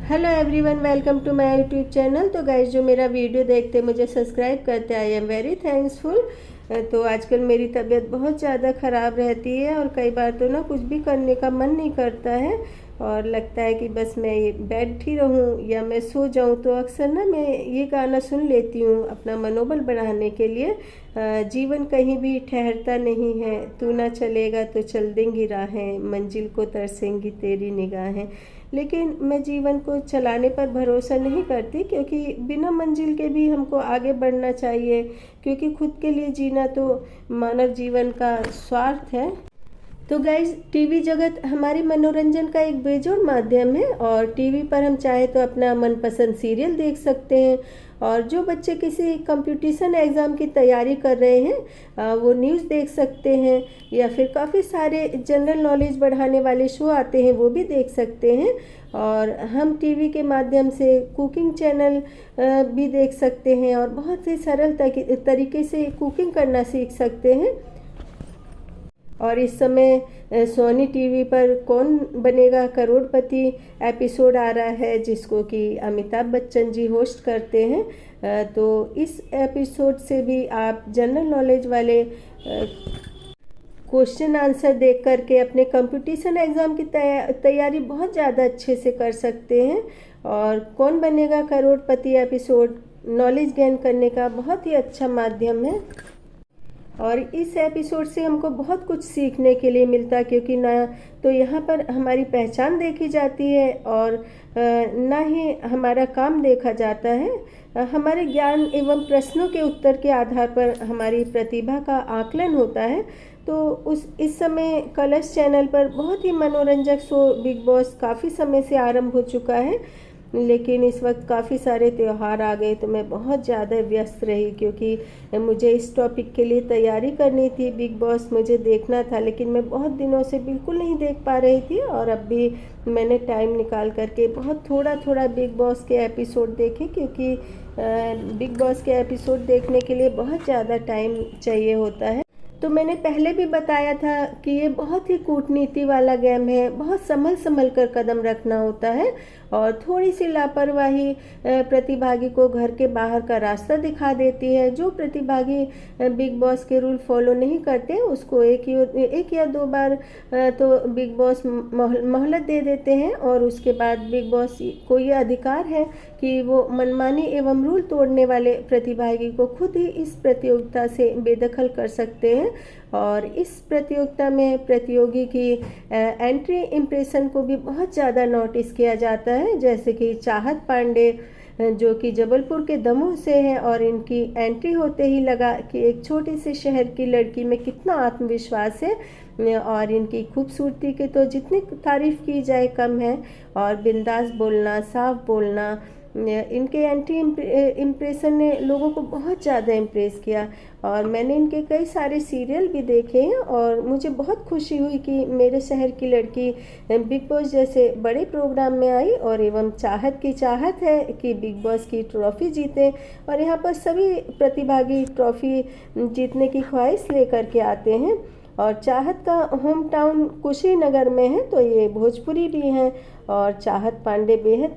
Hello everyone, welcome to my YouTube channel. तो guys, जो मेरा वीडियो देखते मुझे सब्सक्राइब करते, आई एम वेरी थैंक्सफुल। तो आजकल मेरी तबीयत बहुत ज़्यादा ख़राब रहती है और कई बार तो ना कुछ भी करने का मन नहीं करता है और लगता है कि बस मैं ये बैठी रहूं या मैं सो जाऊं। तो अक्सर ना मैं ये गाना सुन लेती हूँ अपना मनोबल बढ़ाने के लिए। जीवन कहीं भी ठहरता नहीं है, तू ना चलेगा तो चल देंगी राहें, मंजिल को तरसेंगी तेरी निगाहें। लेकिन मैं जीवन को चलाने पर भरोसा नहीं करती, क्योंकि बिना मंजिल के भी हमको आगे बढ़ना चाहिए, क्योंकि खुद के लिए जीना तो मानव जीवन का स्वार्थ है। तो गाइज, टीवी जगत हमारे मनोरंजन का एक बेजोड़ माध्यम है और टीवी पर हम चाहे तो अपना मनपसंद सीरियल देख सकते हैं। और जो बच्चे किसी कंपटीशन एग्ज़ाम की तैयारी कर रहे हैं वो न्यूज़ देख सकते हैं, या फिर काफ़ी सारे जनरल नॉलेज बढ़ाने वाले शो आते हैं वो भी देख सकते हैं। और हम टीवी के माध्यम से कुकिंग चैनल भी देख सकते हैं और बहुत ही सरल तरीके से कुकिंग करना सीख सकते हैं। और इस समय सोनी टीवी पर कौन बनेगा करोड़पति एपिसोड आ रहा है, जिसको कि अमिताभ बच्चन जी होस्ट करते हैं। तो इस एपिसोड से भी आप जनरल नॉलेज वाले क्वेश्चन आंसर देख करके अपने कंपटीशन एग्ज़ाम की तैयारी बहुत ज़्यादा अच्छे से कर सकते हैं। और कौन बनेगा करोड़पति एपिसोड नॉलेज गेन करने का बहुत ही अच्छा माध्यम है। और इस एपिसोड से हमको बहुत कुछ सीखने के लिए मिलता, क्योंकि ना तो यहाँ पर हमारी पहचान देखी जाती है और ना ही हमारा काम देखा जाता है। हमारे ज्ञान एवं प्रश्नों के उत्तर के आधार पर हमारी प्रतिभा का आकलन होता है। तो इस समय कलर्स चैनल पर बहुत ही मनोरंजक शो बिग बॉस काफ़ी समय से आरंभ हो चुका है, लेकिन इस वक्त काफ़ी सारे त्यौहार आ गए तो मैं बहुत ज़्यादा व्यस्त रही, क्योंकि मुझे इस टॉपिक के लिए तैयारी करनी थी। बिग बॉस मुझे देखना था, लेकिन मैं बहुत दिनों से बिल्कुल नहीं देख पा रही थी। और अब भी मैंने टाइम निकाल करके बहुत थोड़ा बिग बॉस के एपिसोड देखे, क्योंकि बिग बॉस के एपिसोड देखने के लिए बहुत ज़्यादा टाइम चाहिए होता है। तो मैंने पहले भी बताया था कि ये बहुत ही कूटनीति वाला गेम है, बहुत संभल कर कदम रखना होता है और थोड़ी सी लापरवाही प्रतिभागी को घर के बाहर का रास्ता दिखा देती है। जो प्रतिभागी बिग बॉस के रूल फॉलो नहीं करते उसको एक या दो बार तो बिग बॉस मोहलत दे देते हैं, और उसके बाद बिग बॉस को ये अधिकार है कि वो मनमानी एवं रूल तोड़ने वाले प्रतिभागी को खुद ही इस प्रतियोगिता से बेदखल कर सकते हैं। और इस प्रतियोगिता में प्रतियोगी की एंट्री इम्प्रेशन को भी बहुत ज़्यादा नोटिस किया जाता है, जैसे कि चाहत पांडे जो कि जबलपुर के दमोह से हैं, और इनकी एंट्री होते ही लगा कि एक छोटे से शहर की लड़की में कितना आत्मविश्वास है। और इनकी खूबसूरती के तो जितनी तारीफ़ की जाए कम है। और बिंदास बोलना, साफ बोलना, इनके एंट्री इम्प्रेशन ने लोगों को बहुत ज़्यादा इम्प्रेस किया। और मैंने इनके कई सारे सीरियल भी देखे हैं और मुझे बहुत खुशी हुई कि मेरे शहर की लड़की बिग बॉस जैसे बड़े प्रोग्राम में आई, और एवं चाहत की चाहत है कि बिग बॉस की ट्रॉफ़ी जीते। और यहाँ पर सभी प्रतिभागी ट्रॉफ़ी जीतने की ख्वाहिश लेकर के आते हैं। और चाहत का होम टाउन कुशीनगर में है, तो ये भोजपुरी भी हैं। और चाहत पांडे बेहद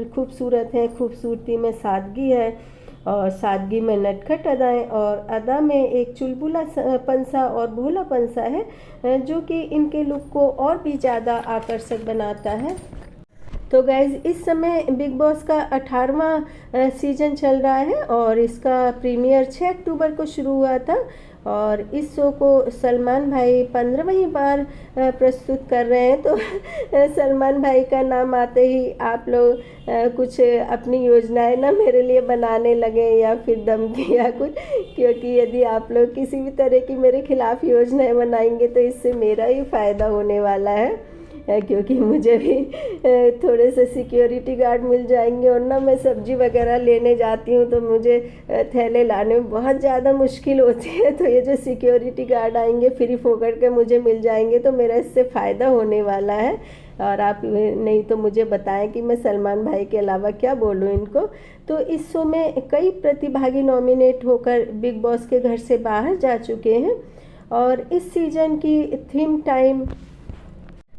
खूबसूरत हैं, खूबसूरती में सादगी है और सादगी में नटखट अदाएं, और अदा में एक चुलबुला पंसा और भोला पंसा है जो कि इनके लुक को और भी ज़्यादा आकर्षक बनाता है। तो गाइज़, इस समय बिग बॉस का 18वां सीज़न चल रहा है और इसका प्रीमियर 6 अक्टूबर को शुरू हुआ था। और इस शो को सलमान भाई 15वीं बार प्रस्तुत कर रहे हैं। तो सलमान भाई का नाम आते ही आप लोग कुछ अपनी योजनाएं ना मेरे लिए बनाने लगे, या फिर धमकी या कुछ, क्योंकि यदि आप लोग किसी भी तरह की मेरे खिलाफ योजनाएं बनाएंगे तो इससे मेरा ही फ़ायदा होने वाला है। क्योंकि मुझे भी थोड़े से सिक्योरिटी गार्ड मिल जाएंगे, और ना मैं सब्जी वगैरह लेने जाती हूँ तो मुझे थैले लाने में बहुत ज़्यादा मुश्किल होती है। तो ये जो सिक्योरिटी गार्ड आएंगे फ्री फोकट के मुझे मिल जाएंगे, तो मेरा इससे फ़ायदा होने वाला है। और आप नहीं तो मुझे बताएं कि मैं सलमान भाई के अलावा क्या बोलूं इनको। तो इस शो में कई प्रतिभागी नॉमिनेट होकर बिग बॉस के घर से बाहर जा चुके हैं। और इस सीज़न की थीम टाइम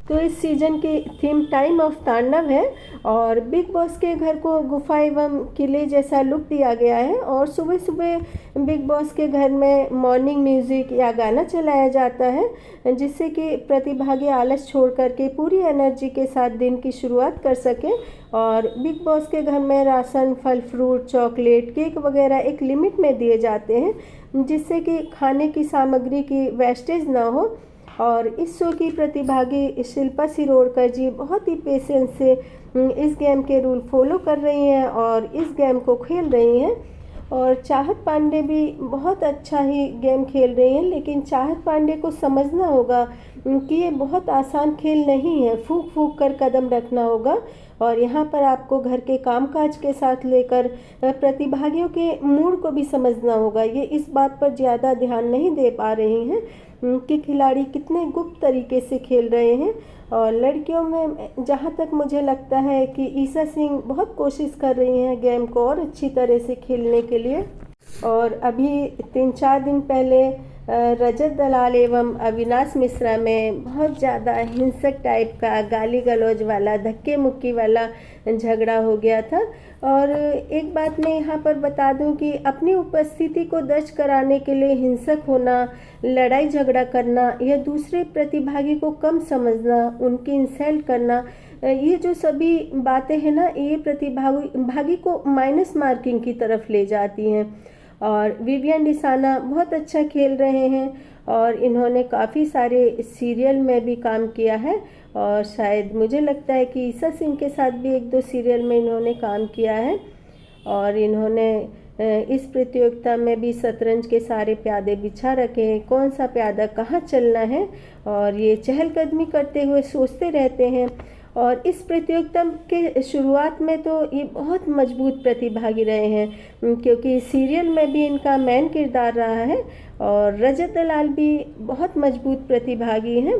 तो इस सीज़न की थीम टाइम ऑफ तांडव है और बिग बॉस के घर को गुफा एवं किले जैसा लुक दिया गया है और सुबह सुबह बिग बॉस के घर में मॉर्निंग म्यूज़िक या गाना चलाया जाता है जिससे कि प्रतिभागी आलस छोड़ करके पूरी एनर्जी के साथ दिन की शुरुआत कर सकें। और बिग बॉस के घर में राशन, फल फ्रूट, चॉकलेट, केक वगैरह एक लिमिट में दिए जाते हैं जिससे कि खाने की सामग्री की वेस्टेज ना हो। और इस शो की प्रतिभागी शिल्पा शिरोडकर जी बहुत ही पेशेंस से इस गेम के रूल फॉलो कर रही हैं और इस गेम को खेल रही हैं। और चाहत पांडे भी बहुत अच्छा ही गेम खेल रही हैं, लेकिन चाहत पांडे को समझना होगा कि ये बहुत आसान खेल नहीं है, फूंक फूंक कर कदम रखना होगा। और यहाँ पर आपको घर के कामकाज के साथ लेकर प्रतिभागियों के मूड को भी समझना होगा। ये इस बात पर ज़्यादा ध्यान नहीं दे पा रही हैं कि खिलाड़ी कितने गुप्त तरीके से खेल रहे हैं। और लड़कियों में जहाँ तक मुझे लगता है कि ईसा सिंह बहुत कोशिश कर रही हैं गेम को और अच्छी तरह से खेलने के लिए। और अभी 3-4 दिन पहले रजत दलाल एवं अविनाश मिश्रा में बहुत ज़्यादा हिंसक टाइप का गाली गलौज वाला, धक्के मुक्की वाला झगड़ा हो गया था। और एक बात मैं यहाँ पर बता दूँ कि अपनी उपस्थिति को दर्ज कराने के लिए हिंसक होना, लड़ाई झगड़ा करना या दूसरे प्रतिभागी को कम समझना, उनकी इंसल्ट करना, ये जो सभी बातें हैं ना, ये प्रतिभागी को माइनस मार्किंग की तरफ ले जाती हैं। और विवियन डिसाना बहुत अच्छा खेल रहे हैं और इन्होंने काफ़ी सारे सीरियल में भी काम किया है और शायद मुझे लगता है कि ईसा सिंह के साथ भी 1-2 सीरियल में इन्होंने काम किया है। और इन्होंने इस प्रतियोगिता में भी शतरंज के सारे प्यादे बिछा रखे हैं, कौन सा प्यादा कहाँ चलना है, और ये चहलकदमी करते हुए सोचते रहते हैं। और इस प्रतियोगिता के शुरुआत में तो ये बहुत मजबूत प्रतिभागी रहे हैं क्योंकि सीरियल में भी इनका मेन किरदार रहा है। और रजत दलाल भी बहुत मजबूत प्रतिभागी हैं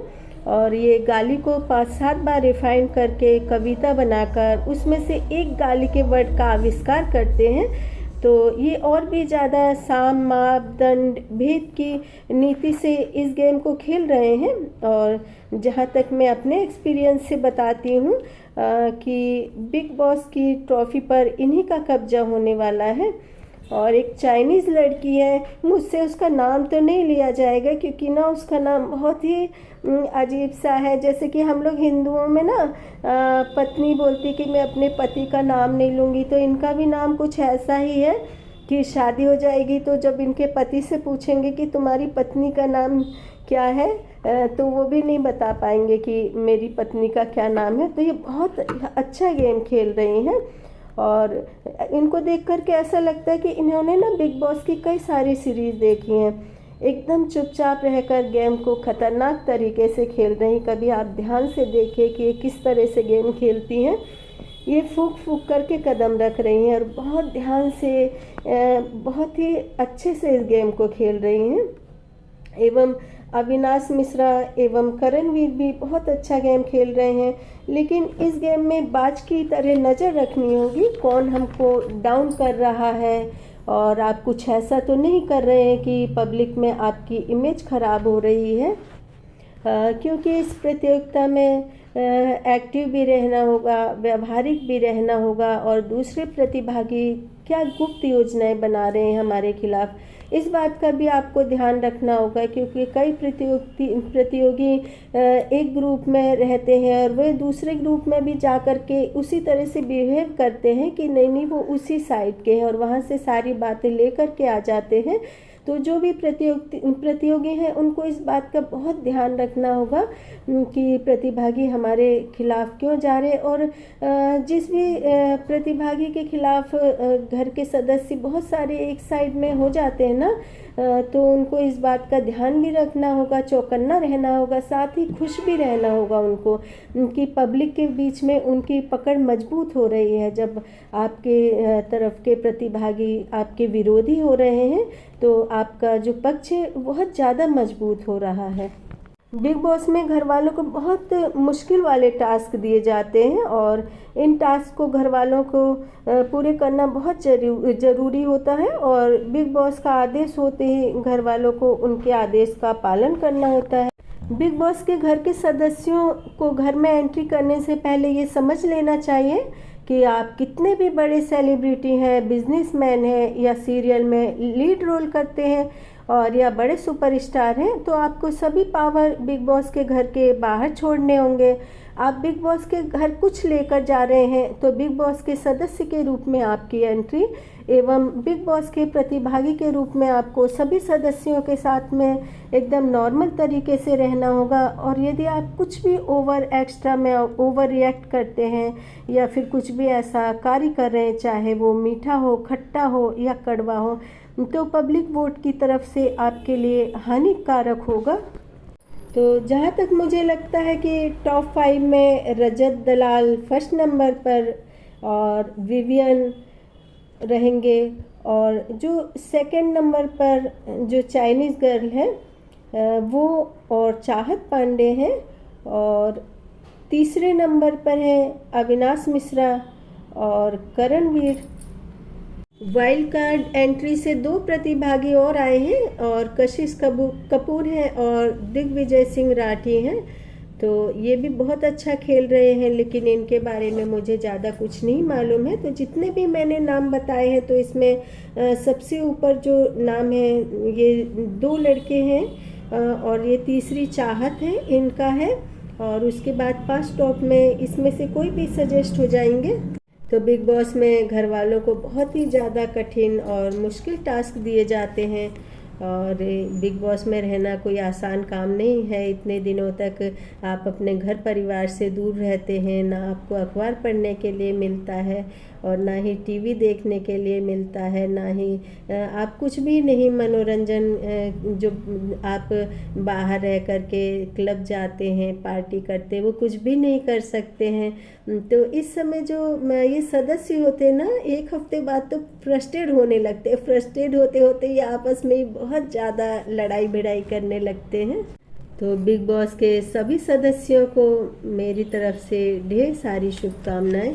और ये गाली को 5-7 बार रिफाइन करके कविता बनाकर उसमें से एक गाली के वर्ड का आविष्कार करते हैं। तो ये और भी ज़्यादा साम मापदंड भेद की नीति से इस गेम को खेल रहे हैं। और जहाँ तक मैं अपने एक्सपीरियंस से बताती हूँ कि बिग बॉस की ट्रॉफी पर इन्हीं का कब्जा होने वाला है। और एक चाइनीज़ लड़की है, मुझसे उसका नाम तो नहीं लिया जाएगा क्योंकि ना उसका नाम बहुत ही अजीब सा है। जैसे कि हम लोग हिंदुओं में ना पत्नी बोलती कि मैं अपने पति का नाम नहीं लूँगी, तो इनका भी नाम कुछ ऐसा ही है कि शादी हो जाएगी तो जब इनके पति से पूछेंगे कि तुम्हारी पत्नी का नाम क्या है तो वो भी नहीं बता पाएंगे कि मेरी पत्नी का क्या नाम है। तो ये बहुत अच्छा गेम खेल रही हैं और इनको देख करके ऐसा लगता है कि इन्होंने ना बिग बॉस की कई सारी सीरीज़ देखी हैं। एकदम चुपचाप रहकर गेम को ख़तरनाक तरीके से खेल रही। कभी आप ध्यान से देखिए कि ये किस तरह से गेम खेलती हैं। ये फूंक फूंक करके कदम रख रही हैं और बहुत ध्यान से बहुत ही अच्छे से इस गेम को खेल रही हैं। एवं अविनाश मिश्रा एवं करणवीर भी बहुत अच्छा गेम खेल रहे हैं, लेकिन इस गेम में बाज की तरह नज़र रखनी होगी कौन हमको डाउन कर रहा है और आप कुछ ऐसा तो नहीं कर रहे हैं कि पब्लिक में आपकी इमेज ख़राब हो रही है। क्योंकि इस प्रतियोगिता में एक्टिव भी रहना होगा, व्यवहारिक भी रहना होगा और दूसरे प्रतिभागी क्या गुप्त योजनाएं बना रहे हैं हमारे खिलाफ, इस बात का भी आपको ध्यान रखना होगा। क्योंकि कई प्रतियोगी एक ग्रुप में रहते हैं और वे दूसरे ग्रुप में भी जा कर के उसी तरह से बिहेव करते हैं कि नहीं वो उसी साइड के हैं और वहाँ से सारी बातें लेकर के आ जाते हैं। तो जो भी प्रतियोगी हैं उनको इस बात का बहुत ध्यान रखना होगा कि प्रतिभागी हमारे खिलाफ क्यों जा रहे। और जिस भी प्रतिभागी के खिलाफ घर के सदस्य बहुत सारे एक साइड में हो जाते हैं ना, तो उनको इस बात का ध्यान भी रखना होगा, चौकन्ना रहना होगा, साथ ही खुश भी रहना होगा उनको कि पब्लिक के बीच में उनकी पकड़ मजबूत हो रही है। जब आपके तरफ के प्रतिभागी आपके विरोधी हो रहे हैं तो आपका जो पक्ष है बहुत ज़्यादा मजबूत हो रहा है। बिग बॉस में घर वालों को बहुत मुश्किल वाले टास्क दिए जाते हैं और इन टास्क को घर वालों को पूरे करना बहुत ज़रूरी होता है। और बिग बॉस का आदेश होते ही घर वालों को उनके आदेश का पालन करना होता है। बिग बॉस के घर के सदस्यों को घर में एंट्री करने से पहले ये समझ लेना चाहिए कि आप कितने भी बड़े सेलिब्रिटी हैं, बिजनेसमैन हैं या सीरियल में लीड रोल करते हैं और या बड़े सुपरस्टार हैं, तो आपको सभी पावर बिग बॉस के घर के बाहर छोड़ने होंगे। आप बिग बॉस के घर कुछ लेकर जा रहे हैं तो बिग बॉस के सदस्य के रूप में आपकी एंट्री एवं बिग बॉस के प्रतिभागी के रूप में आपको सभी सदस्यों के साथ में एकदम नॉर्मल तरीके से रहना होगा। और यदि आप कुछ भी ओवर एक्स्ट्रा में ओवर रिएक्ट करते हैं या फिर कुछ भी ऐसा कार्य कर रहे हैं, चाहे वो मीठा हो, खट्टा हो या कड़वा हो, तो पब्लिक वोट की तरफ से आपके लिए हानिकारक होगा। तो जहाँ तक मुझे लगता है कि टॉप 5 में रजत दलाल फर्स्ट नंबर पर और विवियन रहेंगे, और जो सेकंड नंबर पर जो चाइनीज़ गर्ल है वो और चाहत पांडे हैं, और तीसरे नंबर पर हैं अविनाश मिश्रा और करणवीर। वाइल्ड कार्ड एंट्री से 2 प्रतिभागी और आए हैं और कशिश कपूर हैं और दिग्विजय सिंह राठी हैं। तो ये भी बहुत अच्छा खेल रहे हैं, लेकिन इनके बारे में मुझे ज़्यादा कुछ नहीं मालूम है। तो जितने भी मैंने नाम बताए हैं, तो इसमें सबसे ऊपर जो नाम है ये 2 लड़के हैं और ये तीसरी चाहत है इनका है, और उसके बाद 5 टॉप में इसमें से कोई भी सजेस्ट हो जाएंगे। तो बिग बॉस में घर वालों को बहुत ही ज़्यादा कठिन और मुश्किल टास्क दिए जाते हैं, और बिग बॉस में रहना कोई आसान काम नहीं है। इतने दिनों तक आप अपने घर परिवार से दूर रहते हैं, ना आपको अखबार पढ़ने के लिए मिलता है और ना ही टीवी देखने के लिए मिलता है, ना ही आप कुछ भी नहीं मनोरंजन जो आप बाहर रह कर के क्लब जाते हैं, पार्टी करते हैं, वो कुछ भी नहीं कर सकते हैं। तो इस समय जो ये सदस्य होते हैं ना, एक हफ्ते बाद तो फ्रस्ट्रेट होने लगते हैं। फ्रस्ट्रेट होते होते ये आपस में बहुत ज़्यादा लड़ाई भिड़ाई करने लगते हैं। तो बिग बॉस के सभी सदस्यों को मेरी तरफ से ढेर सारी शुभकामनाएं।